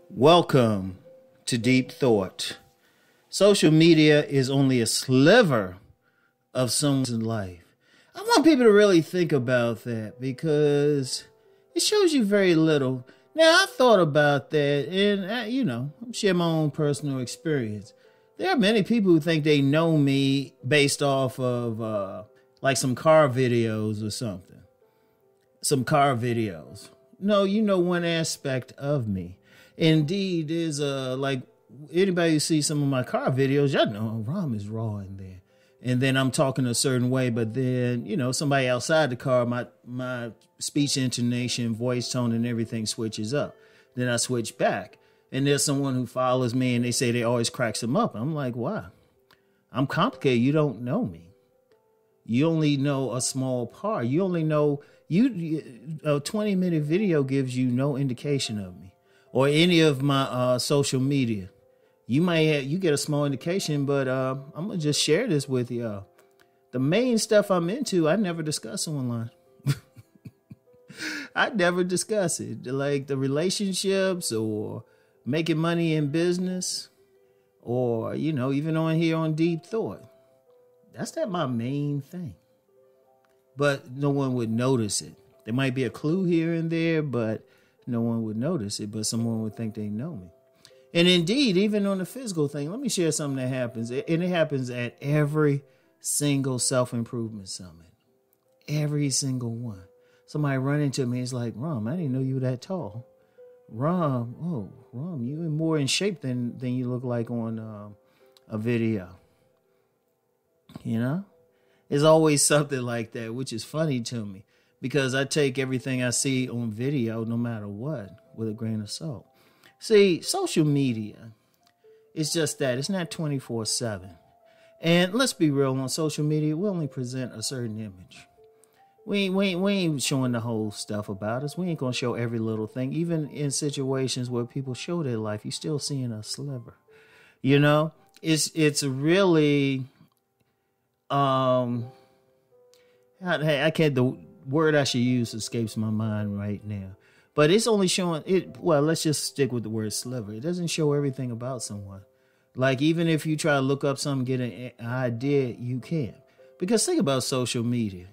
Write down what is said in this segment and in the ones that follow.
Welcome to Deep Thought. Social media is only a sliver of someone's life. I want people to really think about that because it shows you very little. Now, I thought about that and, I'm sharing my own personal experience. There are many people who think they know me based off of like some car videos or something. Some car videos. No, you know one aspect of me. Indeed, there's like anybody who sees some of my car videos, y'all know Rom is raw in there. And then I'm talking a certain way, but then, somebody outside the car, my speech intonation, voice tone, and everything switches up. Then I switch back. And there's someone who follows me and they say they always cracks them up. I'm like, wow, I'm complicated. You don't know me. You only know a small part. You only know a 20-minute video gives you no indication of me. Or any of my social media. You get a small indication, but I'm going to just share this with y'all. The main stuff I'm into, I never discuss online. I never discuss it. Like the relationships or making money in business or, even on here on Deep Thought. That's not my main thing. But no one would notice it. There might be a clue here and there, but no one would notice it, but someone would think they know me. And indeed, even on the physical thing, let me share something that happens. And it happens at every single self-improvement summit. Every single one. Somebody run into me, it's like, Rom, I didn't know you were that tall. Rom, you are more in shape than you look like on a video. It's always something like that, which is funny to me. Because I take everything I see on video, no matter what, with a grain of salt. See, social media, it's just that. It's not 24/7. And let's be real, on social media, we only present a certain image. We ain't showing the whole stuff about us. We ain't going to show every little thing. Even in situations where people show their life, you're still seeing a sliver. It's really, the word I should use escapes my mind right now. But it's only showing it. Well, let's just stick with the word sliver. It doesn't show everything about someone. Like even if you try to look up something, get an idea, you can't. Because think about social media.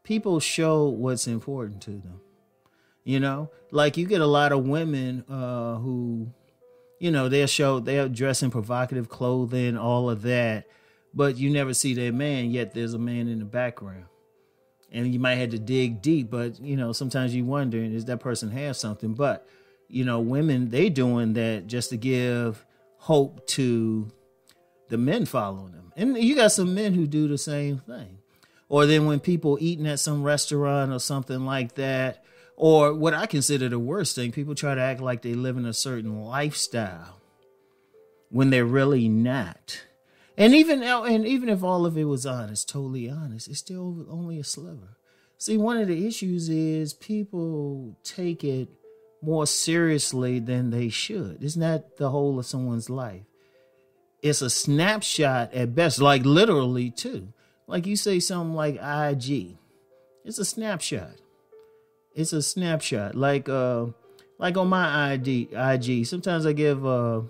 People show what's important to them. Like you get a lot of women who, they'll dress in provocative clothing, all of that. But you never see their man, yet there's a man in the background. And you might have to dig deep, but, sometimes you wonder, does that person have something? But, women, they doing that just to give hope to the men following them. And you got some men who do the same thing. Or then when people eating at some restaurant or something like that, or what I consider the worst thing, people try to act like they live in a certain lifestyle when they're really not. And even if all of it was honest, totally honest, it's still only a sliver. See, one of the issues is people take it more seriously than they should. It's not the whole of someone's life. It's a snapshot at best, like literally too. Like you say something like IG. It's a snapshot. It's a snapshot. Like on my IG, sometimes I give, I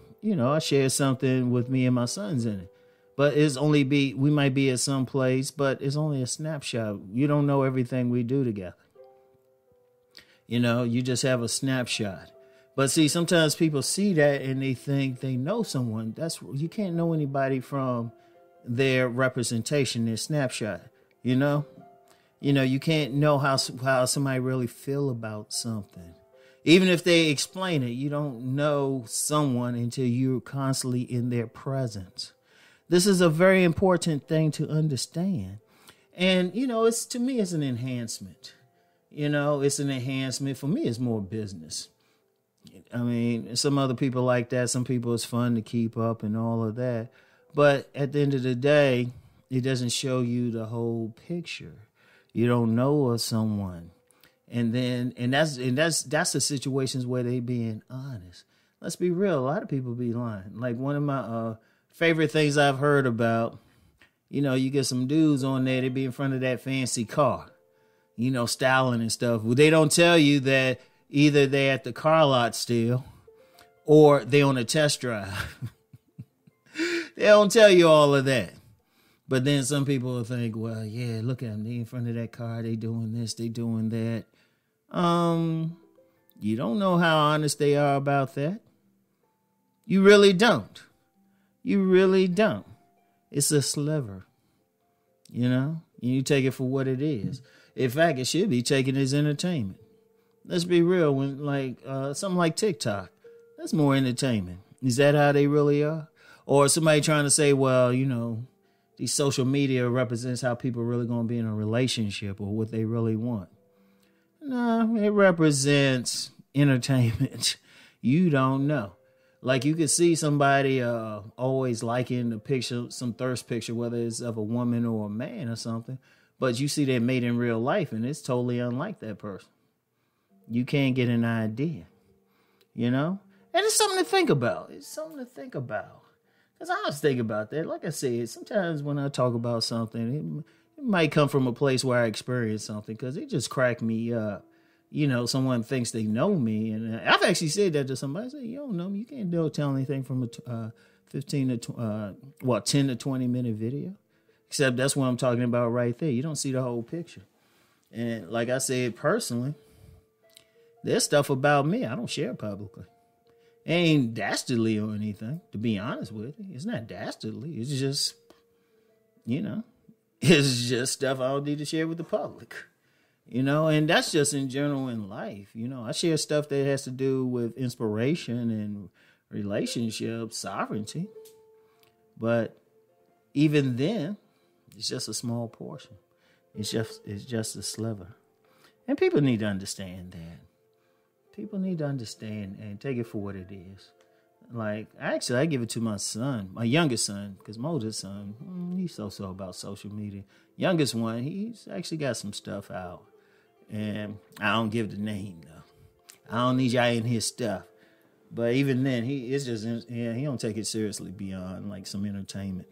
share something with me and my sons in it. But we might be at some place, but it's only a snapshot. You don't know everything we do together. You just have a snapshot. But see, sometimes people see that and they think they know someone. You can't know anybody from their representation, their snapshot. You can't know how somebody really feel about something. Even if they explain it, you don't know someone until you're constantly in their presence. This is a very important thing to understand. And, to me, it's an enhancement. It's an enhancement. For me, it's more business. I mean, some other people like that. Some people it's fun to keep up and all of that. But at the end of the day, it doesn't show you the whole picture. You don't know of someone. And that's the situations where they being honest. let's be real. A lot of people be lying. Like one of my favorite things I've heard about, you get some dudes on there, they be in front of that fancy car, styling and stuff. Well, they don't tell you that either they at the car lot still or they on a test drive. They don't tell you all of that. But then some people will think, well, yeah, look at them. They in front of that car. They doing this. They doing that. You don't know how honest they are about that. You really don't. You really don't. It's a sliver. You take it for what it is. In fact, it should be taken as entertainment. Let's be real. When something like TikTok, that's more entertainment. Is that how they really are? Or somebody trying to say, well, these social media represents how people are really going to be in a relationship or what they really want. No, it represents entertainment. You don't know. Like you could see somebody always liking the picture, some thirst picture, whether it's of a woman or a man or something, but you see that made in real life and it's totally unlike that person. You can't get an idea, And it's something to think about. Because I was thinking about that. Like I said, sometimes when I talk about something, it might come from a place where I experienced something because it just cracked me up. Someone thinks they know me. And I've actually said that to somebody. I say, you don't know me. You can't tell anything from a 10 to 20 minute video. Except that's what I'm talking about right there. You don't see the whole picture. And like I said, personally, there's stuff about me I don't share publicly. It ain't dastardly or anything, to be honest with you. It's not dastardly. It's just, it's just stuff I don't need to share with the public. And that's just in general in life. I share stuff that has to do with inspiration and relationships, sovereignty. But even then, it's just a small portion. It's just a sliver. And people need to understand that. People need to understand and take it for what it is. Like, actually, I give it to my son, my youngest son, because my oldest son, he's so about social media. Youngest one, he's actually got some stuff out. And I don't give the name, though. I don't need y'all in his stuff. But even then, he don't take it seriously beyond, like, some entertainment.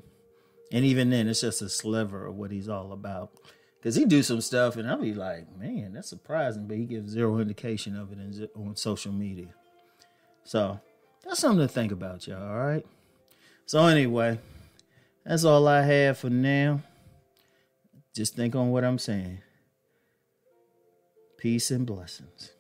And even then, it's just a sliver of what he's all about. Because he do some stuff, and I'll be like, man, that's surprising. But he gives zero indication of it on social media. So that's something to think about, y'all, all right? So anyway, that's all I have for now. Just think on what I'm saying. Peace and blessings.